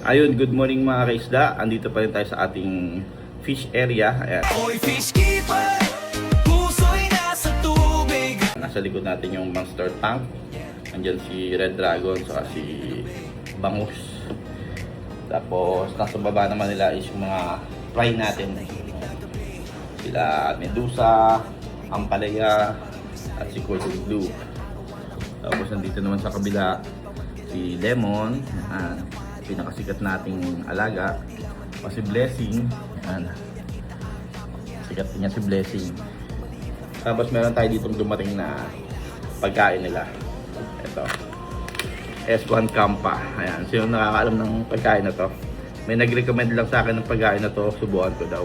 Ayun, good morning mga kaisda. Andito pa rin tayo sa ating fish area. Ayan. Oy, fish keeper, puso'y nasa tubig. Nasa likod natin yung monster tank. Andyan si Red Dragon, saka si Bangus. Tapos nasa baba naman nila is yung mga fry natin. Sila Medusa, Ampalaya, at si Cordon Bleu. Tapos nandito naman sa kabila si Lemon, pinakasikat nating alaga, o si Blessing. Sikat niya si Blessing. Tapos meron tayo ditong dumating na pagkain nila. Ito, S1 Campa. Ayan, sino nakakaalam ng pagkain na to? May nag-recommend lang sa akin ng pagkain na to, subukan ko daw.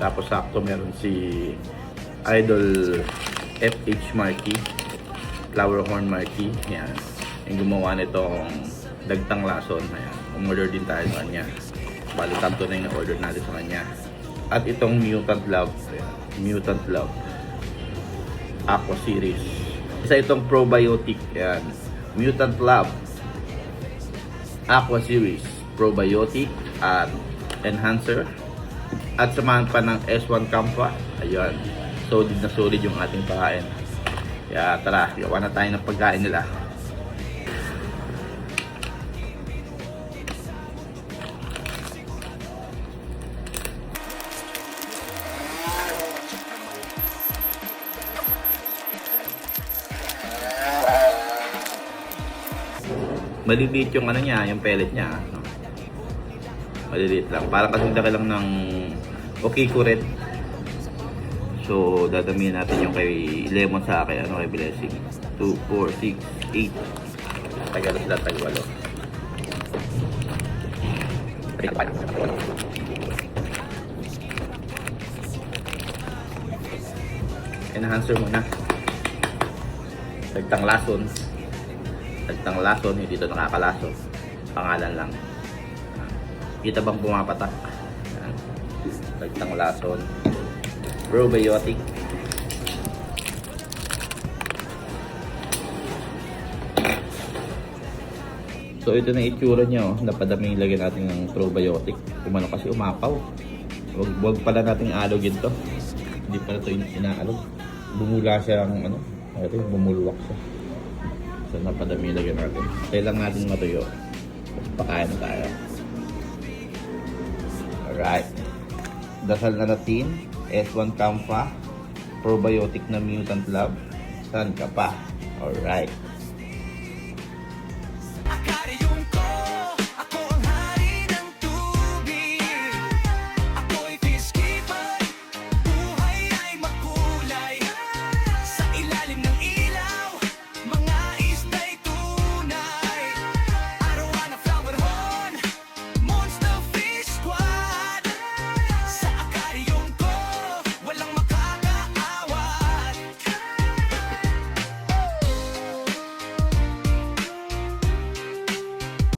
Tapos sakto meron si Idol FH Marky, Flower Horn Marky. Ayan, yung gumawa nitong dagtang lason. Ayan, umorder din tayo sa kanya. Bali, tanto na yung na-order natin sa kanya. At itong Mutant Love. Ayan, Mutant Love Aqua Series. Isa itong probiotic. Ayan, Mutant Love Aqua Series probiotic at enhancer. At samahan pa ng S1 Campa. Ayan, solid na solid yung ating pagkain. Kaya tara, gawa na tayo ng pagkain nila. Maliliit yung ano niya, yung pellet niya. Maliliit lang. Parang kasing laki lang ng Okiko Red. So, dadamihan natin yung kay Lemon sa akin, kay Blessing. 2, 4, 6, 8. Tagalo sila, tagwalo. Enhancer muna. Dagtang lason. Dagtang lason, hindi ito nakakalason. Pangalan lang. Kita bang pumapatak? Dagtang lason. Probiotic. So ito na itsura niya, oh. Napadami lagyan natin ng probiotic. Kumano kasi umapaw. Wag pala nating alogin to. Hindi pala ito inaalog. Bumula siya ang ano. Ito bumulwak siya. So napadami lagyan natin. Kailangan natin matuyo. Pakain na tayo. Alright. Dasal na natin. S1 Campa. Probiotic na Mutant Love. Saan ka pa? Alright.